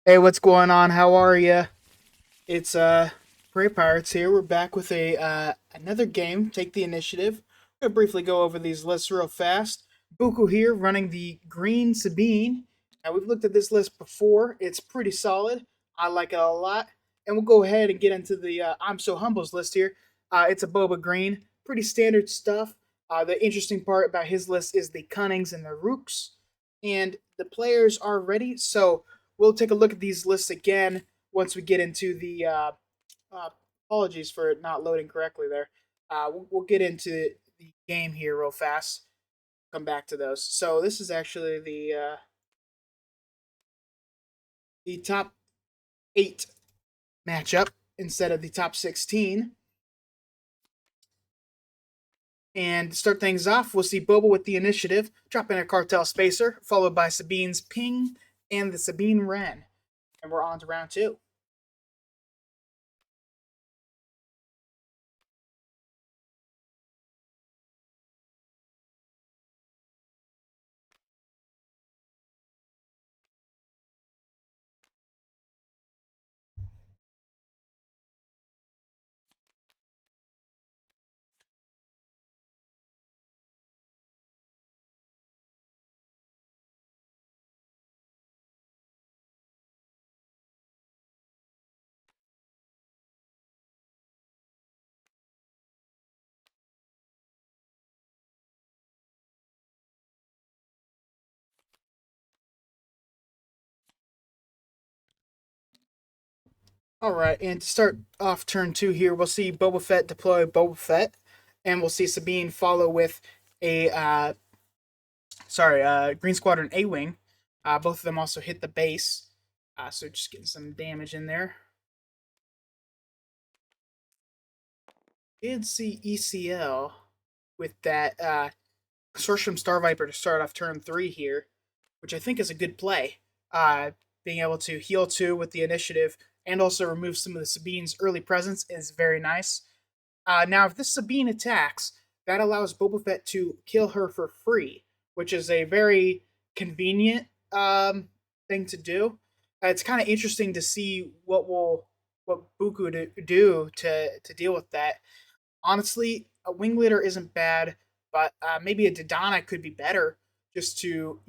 Hey, what's going on? How are you? It's Prey Pirates here. We're back with a another game. Take the initiative. I'm gonna briefly go over these lists real fast. Buku here, running the green Sabine. Now we've looked at this list before. It's pretty solid. I like it a lot. And we'll go ahead and get into the I'm So Humble's list here. It's a Boba green, pretty standard stuff. The interesting part about his list is the Cunnings and the Rooks, and the players are ready. So we'll take a look at these lists again once we get into the uh, apologies for it not loading correctly there. We'll get into the game here real fast. Come back to those. So this is actually the top 8 matchup instead of the top 16. And to start things off, we'll see Boba with the initiative, dropping a cartel spacer, followed by Sabine's ping and the Sabine Wren. And we're on to round 2. All right, and to start off turn 2 here, we'll see Boba Fett deploy Boba Fett, and we'll see Sabine follow with a Green Squadron A Wing. Both of them also hit the base, so just getting some damage in there. Did see ECL with that Consortium Star Viper to start off turn 3 here, which I think is a good play. Being able to heal 2 with the initiative and also remove some of the Sabine's early presence is very nice. Now, if this Sabine attacks, that allows Boba Fett to kill her for free, which is a very convenient thing to do. It's kind of interesting to see what Buku do to deal with that. Honestly, a wing leader isn't bad, but maybe a Dodonna could be better, just to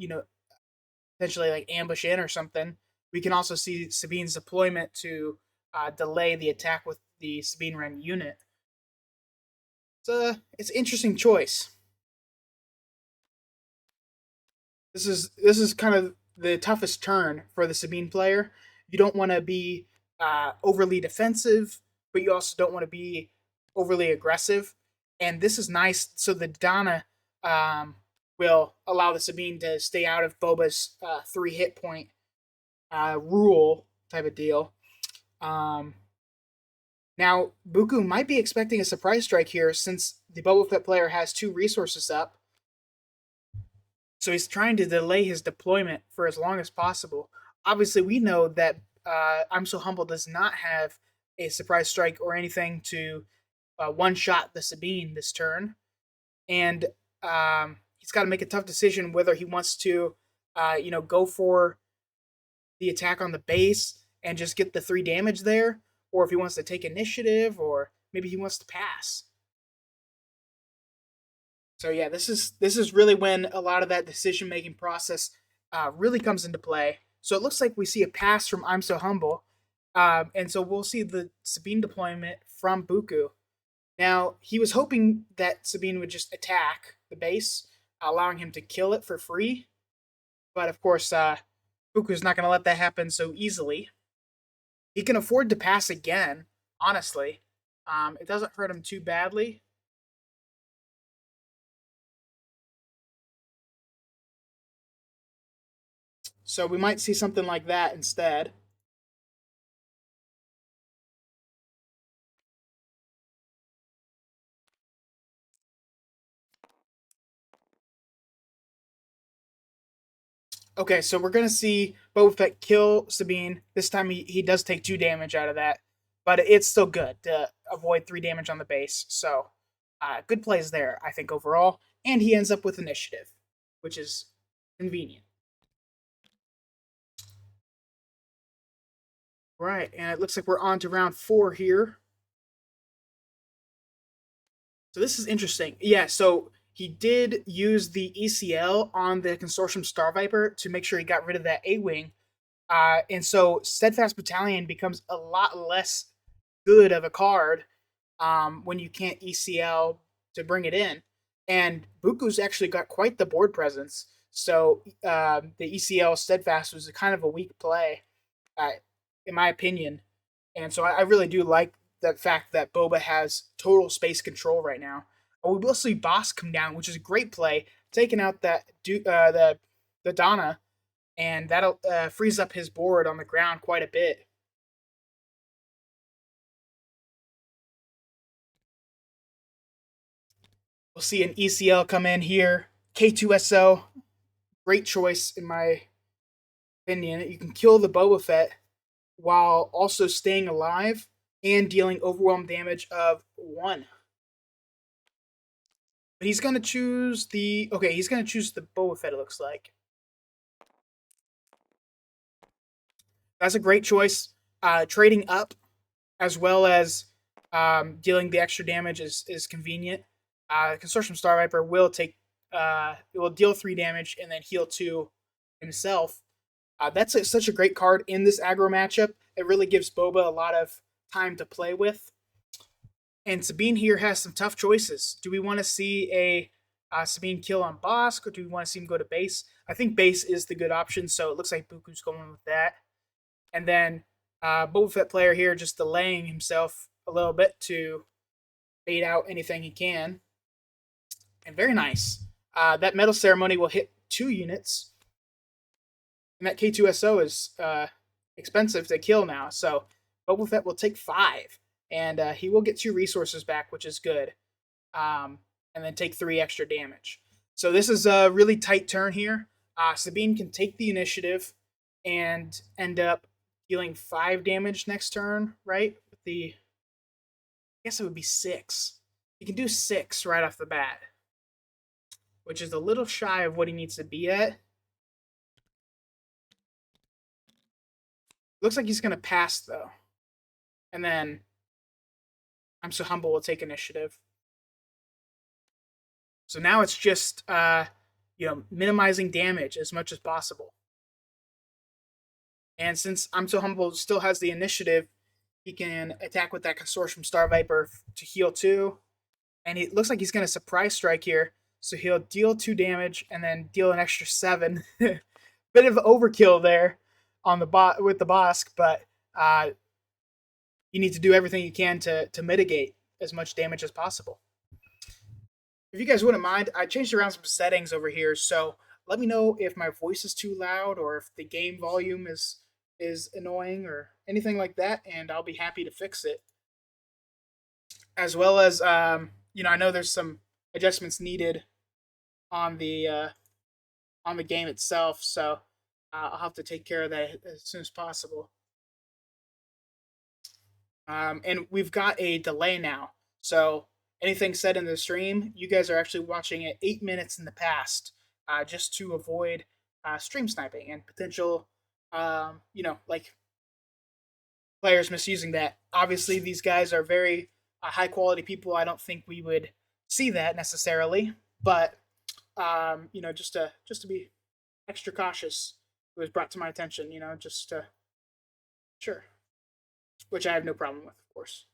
potentially like ambush in or something. We can also see Sabine's deployment to delay the attack with the Sabine Wren unit. It's an interesting choice. This is kind of the toughest turn for the Sabine player. You don't want to be overly defensive, but you also don't want to be overly aggressive. And this is nice. So the Donna will allow the Sabine to stay out of Boba's 3 hit point rule type of deal. Um, Now, Buku might be expecting a surprise strike here since the Boba Fett player has 2 resources up. So he's trying to delay his deployment for as long as possible. Obviously, we know that I'm So Humble does not have a surprise strike or anything to one shot the Sabine this turn. And he's got to make a tough decision whether he wants to, go for the attack on the base and just get the 3 damage there, or if he wants to take initiative, or maybe he wants to pass. So yeah, this is really when a lot of that decision making process really comes into play. So it looks like we see a pass from I'm So Humble, and so we'll see the Sabine deployment from Buku. Now he was hoping that Sabine would just attack the base, allowing him to kill it for free. But of course, Buku's not going to let that happen so easily. He can afford to pass again. Honestly, it doesn't hurt him too badly. So we might see something like that instead. Okay, so we're gonna see Boba Fett kill Sabine. This time he does take 2 damage out of that, but it's still good to avoid 3 damage on the base. So good plays there, I think overall. And he ends up with initiative, which is convenient. Right, and it looks like we're on to round 4 here. So this is interesting. Yeah, so he did use the ECL on the Consortium Star Viper to make sure he got rid of that A Wing. And so Steadfast Battalion becomes a lot less good of a card when you can't ECL to bring it in. And Buku's actually got quite the board presence. So the ECL Steadfast was a kind of a weak play, uh, in my opinion. And so I really do like the fact that Boba has total space control right now. We will see Boss come down, which is a great play, taking out the Donna, and that'll frees up his board on the ground quite a bit. We'll see an ECL come in here. K2SO, great choice in my opinion. You can kill the Boba Fett while also staying alive and dealing overwhelm damage of 1. But he's gonna choose the he's gonna choose the Boba Fett, it looks like. That's a great choice. Trading up as well as dealing the extra damage is convenient. Consortium Star Viper will take it will deal 3 damage and then heal 2 himself. That's such a great card in this aggro matchup. It really gives Boba a lot of time to play with. And Sabine here has some tough choices. Do we want to see a Sabine kill on Bosk, or do we want to see him go to base? I think base is the good option, so it looks like Buku's going with that. And then Boba Fett player here just delaying himself a little bit to bait out anything he can. And very nice. That Metal Ceremony will hit 2 units. And that K2SO is expensive to kill now. So Boba Fett will take 5. And he will get 2 resources back, which is good. And then take 3 extra damage. So this is a really tight turn here. Sabine can take the initiative and end up dealing 5 damage next turn, right? With the, I guess it would be 6. He can do 6 right off the bat, which is a little shy of what he needs to be at. Looks like he's going to pass, though. And then ImSoHumble will take initiative. So now it's just, minimizing damage as much as possible. And since ImSoHumble still has the initiative, he can attack with that Consortium Star Viper to heal 2. And it looks like he's going to surprise strike here. So he'll deal 2 damage and then deal an extra 7. Bit of overkill there on the with the Bosk, but you need to do everything you can to mitigate as much damage as possible. If you guys wouldn't mind, I changed around some settings over here, so let me know if my voice is too loud or if the game volume is annoying or anything like that, and I'll be happy to fix it. As well as, I know there's some adjustments needed on the game itself, so I'll have to take care of that as soon as possible. And we've got a delay now, so anything said in the stream, you guys are actually watching it 8 minutes in the past, just to avoid stream sniping and potential, like players misusing that. Obviously, these guys are very high quality people. I don't think we would see that necessarily, but just to be extra cautious, it was brought to my attention. Just sure, which I have no problem with, of course.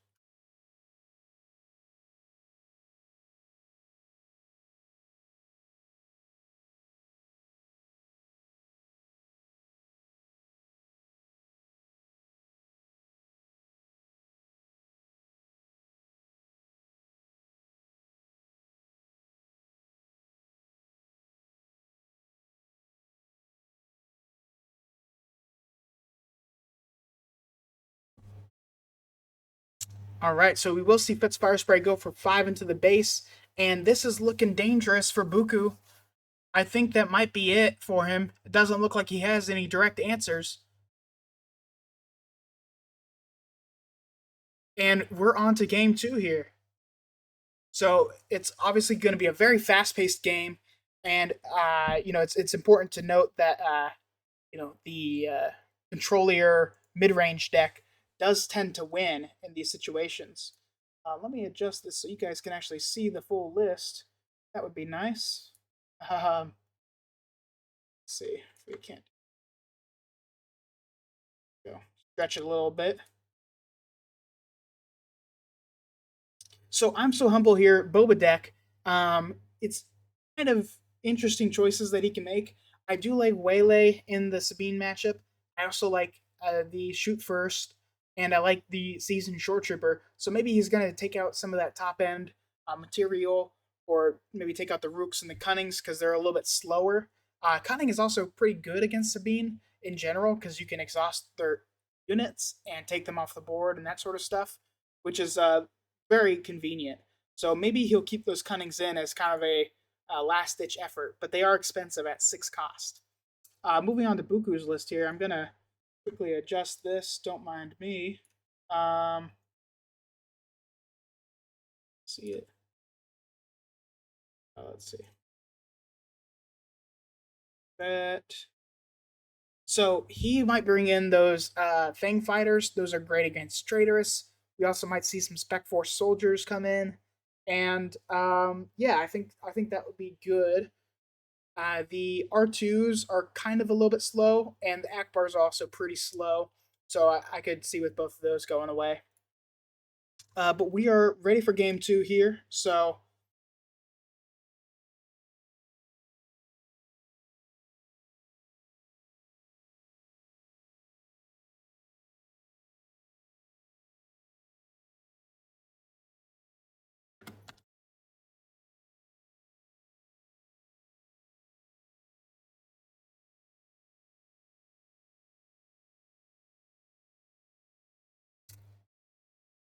All right, so we will see Fitz Fire Spray go for 5 into the base, and this is looking dangerous for Buku. I think that might be it for him. It doesn't look like he has any direct answers. And we're on to game 2 here. So it's obviously going to be a very fast-paced game, and it's important to note that the controller mid-range deck does tend to win in these situations. Let me adjust this so you guys can actually see the full list. That would be nice. Let's see if we can't go stretch it a little bit. So I'm so humble here. Boba deck. It's kind of interesting choices that he can make. I do like Waylay in the Sabine matchup. I also like the shoot first, and I like the season short trooper. So maybe he's gonna take out some of that top end material, or maybe take out the Rooks and the Cunnings because they're a little bit slower. Cunning is also pretty good against Sabine in general because you can exhaust their units and take them off the board and that sort of stuff, which is very convenient. So maybe he'll keep those Cunnings in as kind of a last ditch effort, but they are expensive at 6 cost. Moving on to Buku's list here, I'm gonna quickly adjust this. Don't mind me. See it. Let's see. That. So he might bring in those Fang fighters. Those are great against Traitorous. We also might see some Spec Force soldiers come in, and yeah, I think that would be good. The R2s are kind of a little bit slow, and the Akbar is also pretty slow. So I could see with both of those going away. But we are ready for game two here. So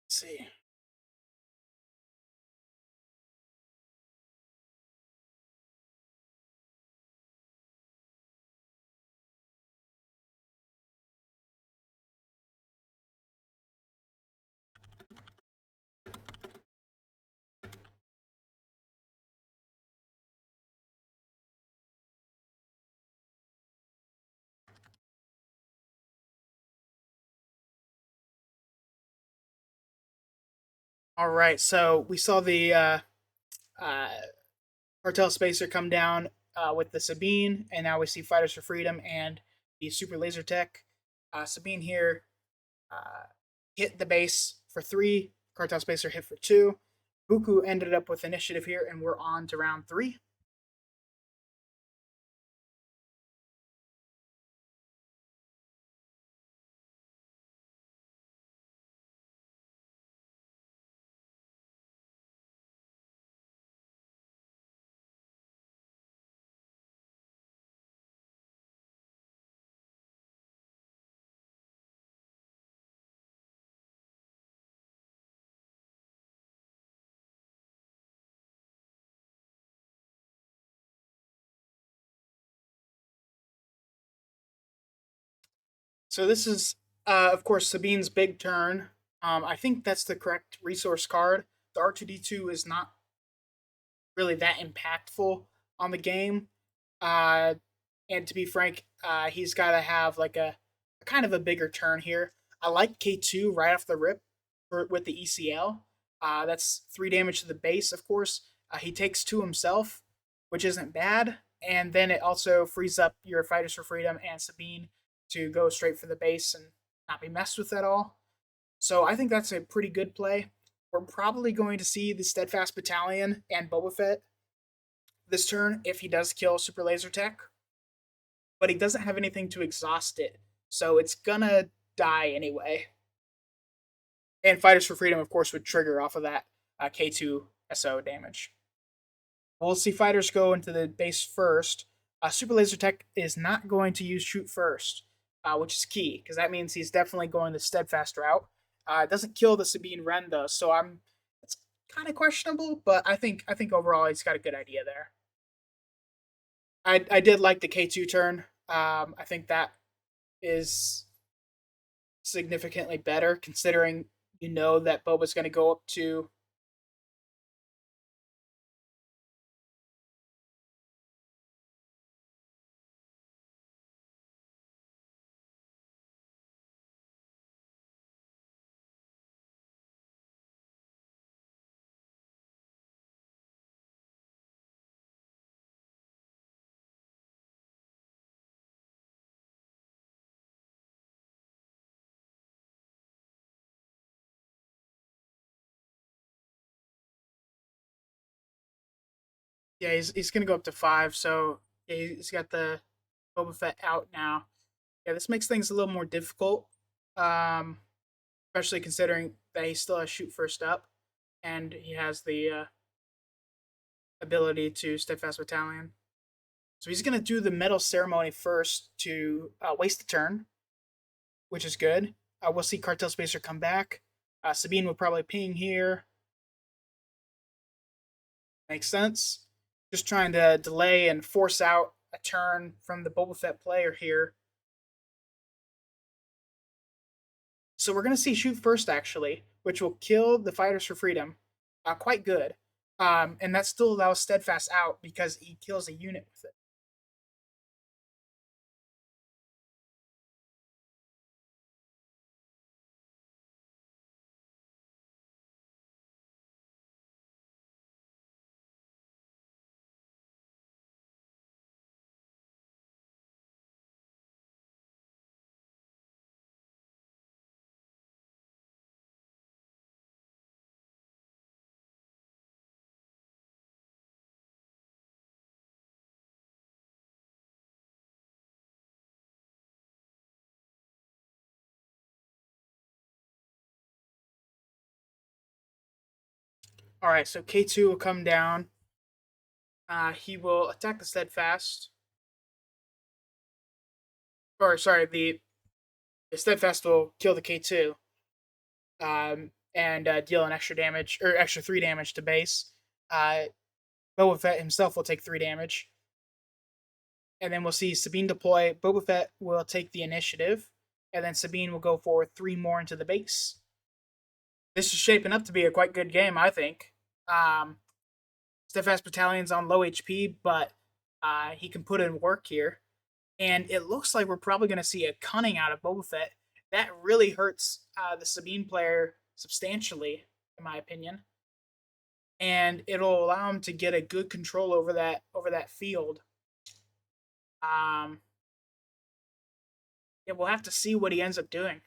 let's see. All right. So we saw the uh, Cartel Spacer come down with the Sabine, and now we see Fighters for Freedom and the Super Laser Tech. Sabine here uh, hit the base for 3. Cartel Spacer hit for 2. Buku ended up with initiative here, and we're on to round 3. So this is, of course, Sabine's big turn. I think that's the correct resource card. The R2D2 is not really that impactful on the game. Uh, and to be frank, he's got to have like a kind of a bigger turn here. I like K2 right off the rip with the ECL. That's 3 damage to the base, of course. He takes 2 himself, which isn't bad. And then it also frees up your Fighters for Freedom and Sabine to go straight for the base and not be messed with at all. So I think that's a pretty good play. We're probably going to see the Steadfast Battalion and Boba Fett this turn if he does kill Super Laser Tech, but he doesn't have anything to exhaust it, so it's gonna die anyway. And Fighters for Freedom, of course, would trigger off of that K2 SO damage. We'll see fighters go into the base first. Super Laser Tech is not going to use shoot first, which is key because that means he's definitely going the steadfast route. It doesn't kill the Sabine Wren though, so it's kind of questionable, but I think overall he's got a good idea there. I did like the K2 turn. I think that is significantly better considering you know that Boba's going to go up to. Yeah, he's gonna go up to 5. So yeah, he's got the Boba Fett out now. Yeah, this makes things a little more difficult, um, especially considering that he still has shoot first up, and he has the ability to steadfast battalion. So he's gonna do the medal ceremony first to waste the turn, which is good. We'll see Cartel Spacer come back. Sabine will probably ping here. Makes sense. Just trying to delay and force out a turn from the Boba Fett player here. So we're going to see shoot first, actually, which will kill the Fighters for Freedom. Quite good. And that still allows Steadfast out because he kills a unit with it. All right, so K2 will come down. He will attack the Steadfast. Or, sorry, the Steadfast will kill the K2 and deal an extra damage, or extra 3 damage to base. Uh, Boba Fett himself will take 3 damage. And then we'll see Sabine deploy. Boba Fett will take the initiative, and then Sabine will go for 3 more into the base. This is shaping up to be a quite good game, I think. Steadfast Battalion's on low HP, but he can put in work here. And it looks like we're probably going to see a cunning out of Boba Fett. That really hurts the Sabine player substantially, in my opinion. And it'll allow him to get a good control over that field. Um, yeah, we'll have to see what he ends up doing.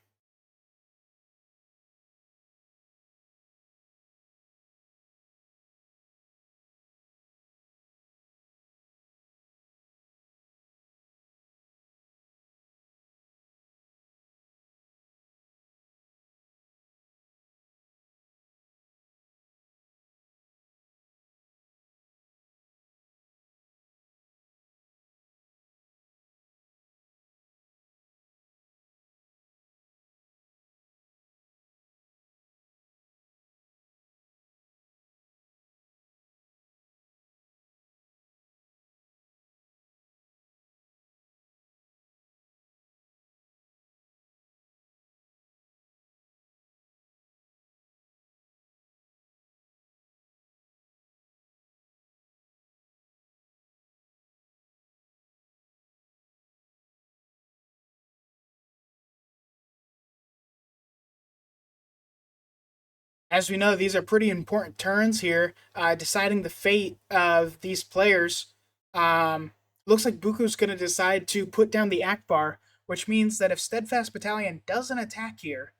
As we know, these are pretty important turns here, deciding the fate of these players. Looks like Buku's going to decide to put down the Akbar, which means that if Steadfast Battalion doesn't attack here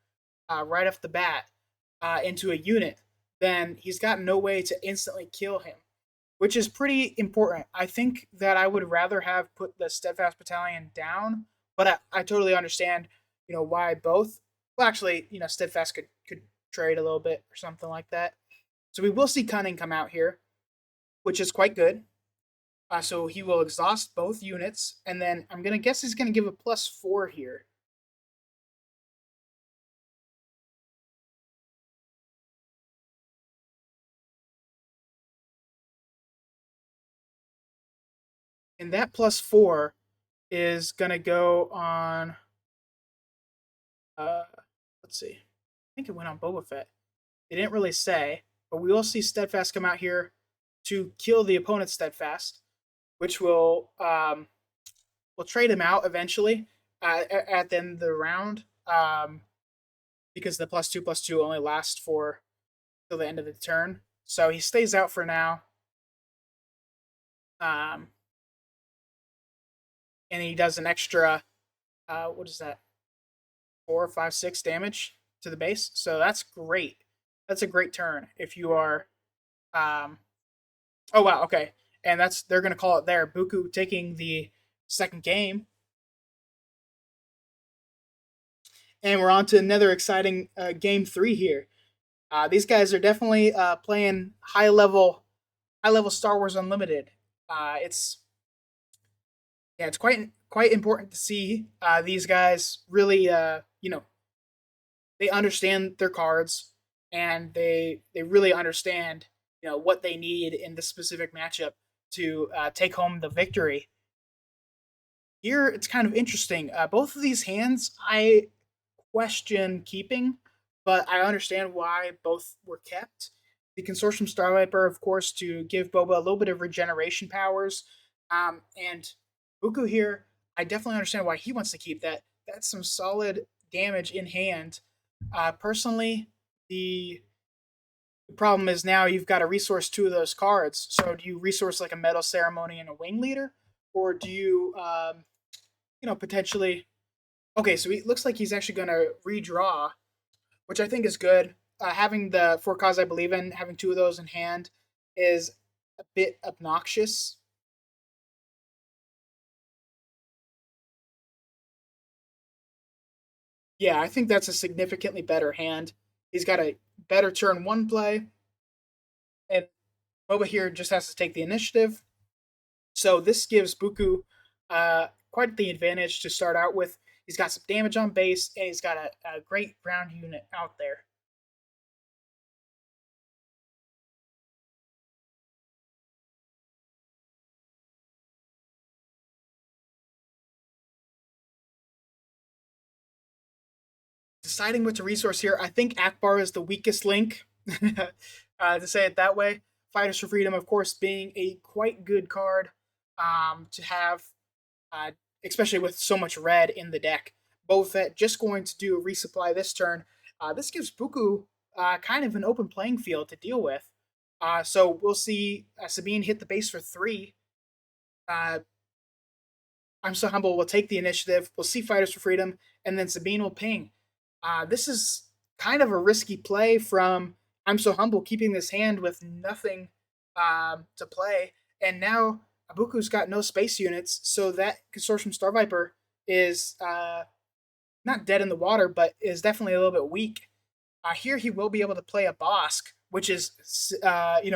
right off the bat into a unit, then he's got no way to instantly kill him, which is pretty important. I think that I would rather have put the Steadfast Battalion down, but I totally understand, why both. Well, actually, Steadfast could trade a little bit or something like that. So we will see Cunning come out here, which is quite good. So he will exhaust both units, and then I'm gonna guess he's gonna give a +4 here. And that +4 is gonna go on. Uh, let's see. I think it went on Boba Fett. They didn't really say, but we will see Steadfast come out here to kill the opponent's Steadfast, which will trade him out eventually at the end of the round, because the +2/+2 only lasts for till the end of the turn. So he stays out for now. Um, and he does an extra, what is that? 4, 5, 6 damage to the base. So that's great. That's a great turn if you are. Oh wow, okay. and that's they're going to call it there. Buku taking the second game, and we're on to another exciting game three here. These guys are definitely playing high level Star Wars Unlimited. It's yeah, it's quite important to see these guys really they understand their cards and they really understand what they need in this specific matchup to take home the victory. Here it's kind of interesting. Both of these hands I question keeping, but I understand why both were kept. The Consortium Star Viper, of course, to give Boba a little bit of regeneration powers. And Buku here, I definitely understand why he wants to keep that. That's some solid damage in hand. Personally, the problem is now you've got to resource two of those cards. So do you resource like a Metal Ceremony and a Wing Leader? Or do you, potentially. Okay, so it looks like he's actually going to redraw, which I think is good. Having the four cause I believe in, having two of those in hand, is a bit obnoxious. Yeah, I think that's a significantly better hand. He's got a better turn one play, and Boba here just has to take the initiative. So this gives Buku quite the advantage to start out with. He's got some damage on base, and he's got a great ground unit out there. Deciding what to resource here, I think Akbar is the weakest link, to say it that way. Fighters for Freedom, of course, being a quite good card to have, uh, especially with so much red in the deck. Boba Fett just going to do a resupply this turn. This gives Buku kind of an open playing field to deal with. So we'll see Sabine hit the base for three. Uh, ImSoHumble will take the initiative. We'll see Fighters for Freedom, and then Sabine will ping. This is kind of a risky play from ImSoHumble, keeping this hand with nothing to play. And now Abuku's got no space units, so that Consortium Star Viper is not dead in the water, but is definitely a little bit weak. Here he will be able to play a Bosk, which is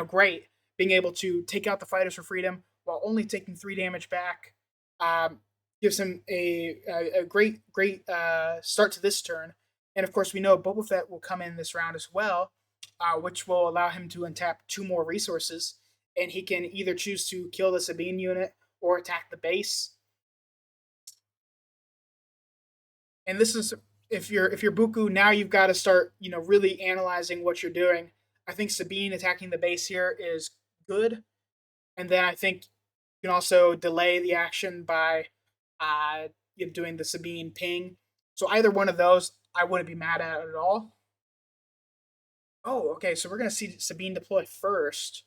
great, being able to take out the Fighters for Freedom while only taking 3 damage back. Um, Gives him a great start to this turn, and of course we know Boba Fett will come in this round as well, which will allow him to untap two more resources, and he can either choose to kill the Sabine unit or attack the base. And this is if you're Buku, now you've got to start really analyzing what you're doing. I think Sabine attacking the base here is good, and then I think you can also delay the action by doing the Sabine ping. So either one of those I wouldn't be mad at all. Oh, okay, so we're gonna see Sabine deploy first.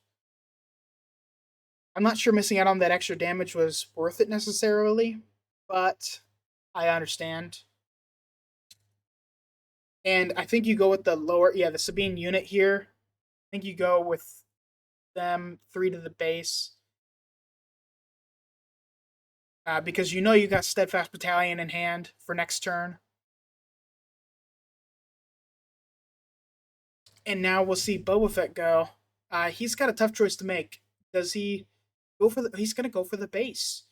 I'm not sure missing out on that extra damage was worth it necessarily, but I understand. And I think you go with the lower, yeah, the Sabine unit here. I think you go with them three to the base because you got Steadfast Battalion in hand for next turn. And now we'll see Boba Fett go. He's got a tough choice to make. Does he go for the? He's going to go for the base.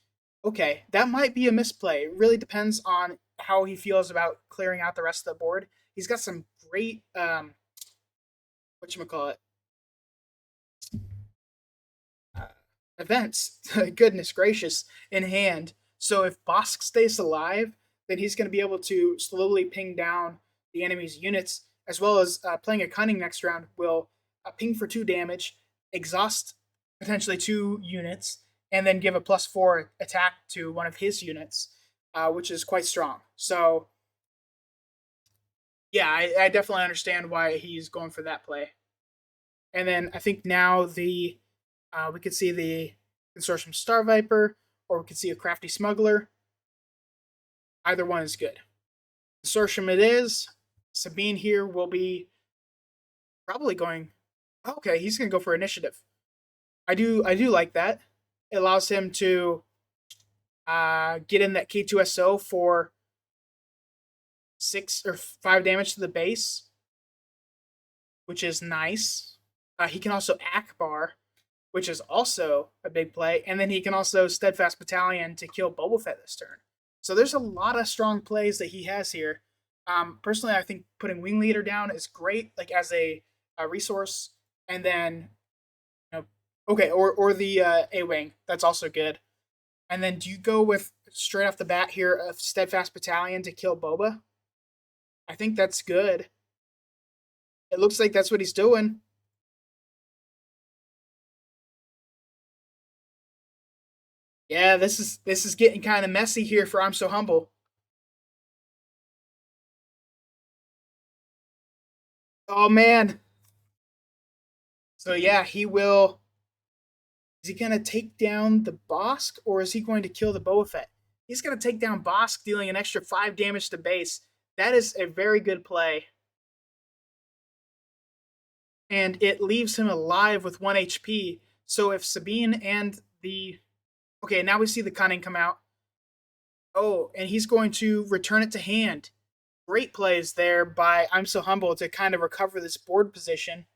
Okay, that might be a misplay. It really depends on how he feels about clearing out the rest of the board. He's got some great what you call it uh, events. Goodness gracious, in hand. So if Bosk stays alive, then he's going to be able to slowly ping down the enemy's units, as well as playing a cunning next round will ping for 2 damage, exhaust potentially 2 units, and then give a +4 attack to one of his units, which is quite strong. So yeah, I definitely understand why he's going for that play. And then I think now we could see the Consortium Star Viper, or we could see a Crafty Smuggler. Either one is good. Consortium it is. Sabine here will be probably going. Okay, he's gonna go for initiative. I do like that. It allows him to get in that K2SO for 6 or 5 damage to the base, which is nice. He can also Akbar, which is also a big play, and then he can also Steadfast Battalion to kill Boba Fett this turn. So there's a lot of strong plays that he has here. Personally, I think putting Wing Leader down is great, like as a resource, and then okay, or the A Wing, that's also good. And then do you go with straight off the bat here a Steadfast Battalion to kill Boba? I think that's good. It looks like that's what he's doing. Yeah, this is getting kind of messy here for ImSoHumble. Oh man. So yeah, he will. Is he gonna take down the Bosk or is he going to kill the Boba Fett? He's gonna take down Bosk, dealing an extra 5 damage to base. That is a very good play. And it leaves him alive with 1 HP. So if Sabine and the. Okay, now we see the cunning come out. Oh, and he's going to return it to hand. Great plays there by ImSoHumble to kind of recover this board position.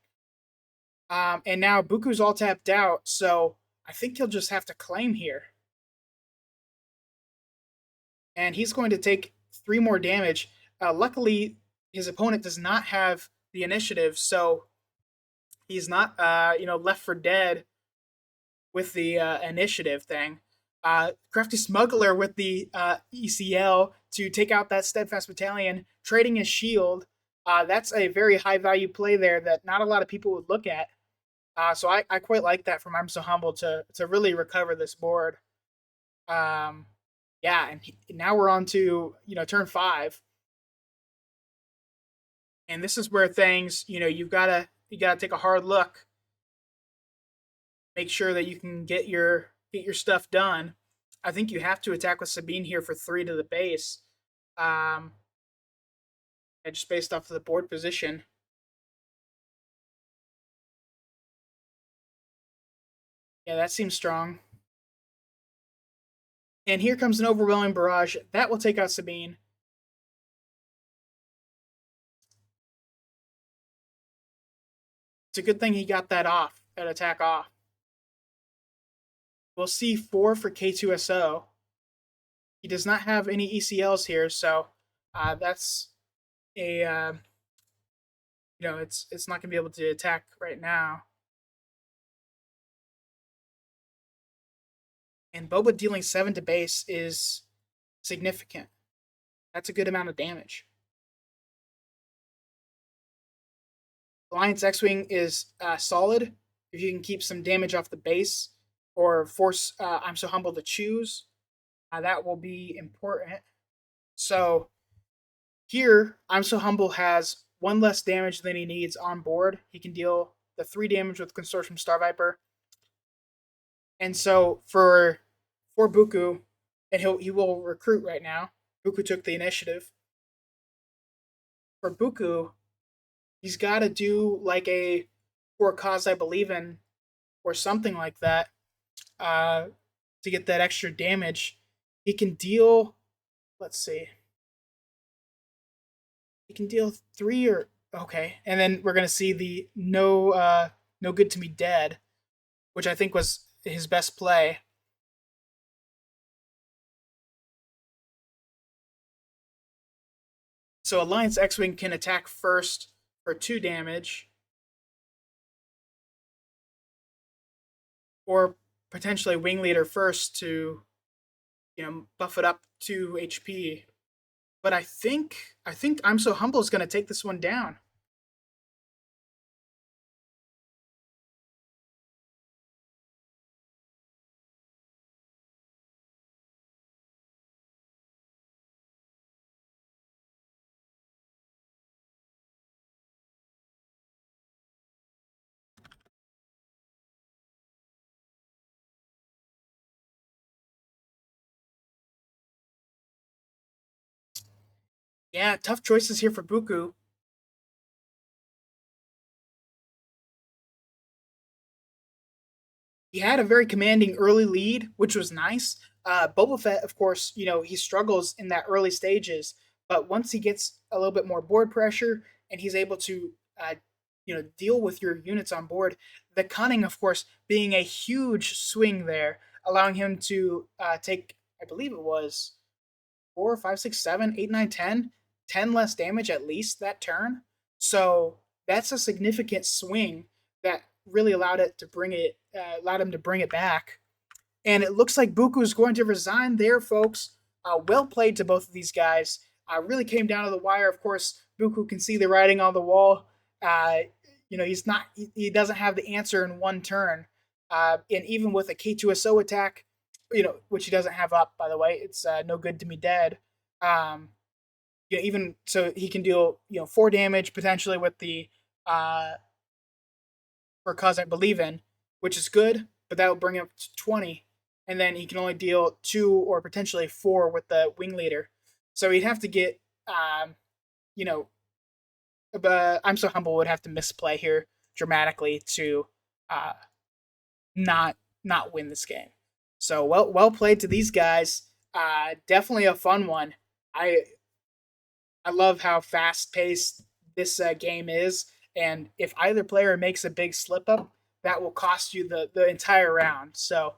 And now Buku's all tapped out, so I think he'll just have to claim here. And he's going to take 3 more damage. Luckily, his opponent does not have the initiative, so he's not, left for dead with the initiative thing. Crafty Smuggler with the ECL to take out that Steadfast Battalion, trading his shield. That's a very high value play there that not a lot of people would look at. So I quite like that from ImSoHumble to really recover this board. Um, yeah, and now we're on to turn 5, and this is where things you gotta take a hard look, make sure that you can get your stuff done. I think you have to attack with Sabine here for 3 to the base, um, and just based off of the board position. Yeah, that seems strong. And here comes an overwhelming barrage that will take out Sabine. It's a good thing he got that attack off. We'll see 4 for K2SO. He does not have any ECLs here, so that's a it's not going to be able to attack right now. And Boba dealing 7 to base is significant. That's a good amount of damage. Alliance X-Wing is solid if you can keep some damage off the base or force ImSoHumble to choose. That will be important. So here, ImSoHumble has 1 less damage than he needs on board. He can deal the 3 damage with Consortium Star Viper. And so for Buku, and he will recruit right now. Buku took the initiative. For Buku, he's got to do like a For a Cause I Believe in or something like that uh, to get that extra damage. He can deal. Let's see. He can deal 3 or okay, and then we're gonna see the no good to me dead, which I think was his best play. So Alliance X-Wing can attack first for 2 damage, or potentially Wing Leader first to buff it up 2 HP. But I think ImSoHumble is going to take this one down. Yeah, tough choices here for Buku. he had a very commanding early lead, which was nice. Boba Fett, of course, he struggles in that early stages, but once he gets a little bit more board pressure and he's able to, deal with your units on board, the cunning, of course, being a huge swing there, allowing him to take, I believe it was 4, 5, 6, 7, 8, 9, 10, 10 less damage at least that turn. So that's a significant swing that really allowed him to bring it back. And it looks like Buku is going to resign there, folks. Well played to both of these guys. Really came down to the wire. Of course, Buku can see the writing on the wall. Uh, he doesn't have the answer in one turn. And even with a K2SO attack, which he doesn't have up, by the way, it's no good to me dead. Um, even so, he can deal 4 damage potentially with the uh, for cause I believe in, which is good, but that will bring him up to 20, and then he can only deal 2 or potentially 4 with the wing leader. So he'd have to get, you know, but ImSoHumble would have to misplay here dramatically to uh, not not win this game. So well played to these guys. Definitely a fun one. I I love how fast paced this game is, and if either player makes a big slip up, that will cost you the entire round. So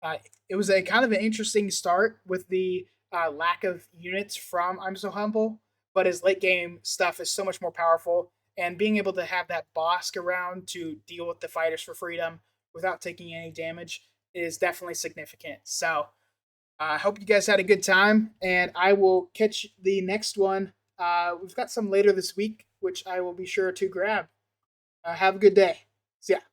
uh, it was a kind of an interesting start with the lack of units from I'm So Humble, but his late game stuff is so much more powerful, and being able to have that Bosk around to deal with the fighters for freedom without taking any damage is definitely significant. So I hope you guys had a good time, and I will catch the next one. We've got some later this week, which I will be sure to grab. Have a good day. See ya.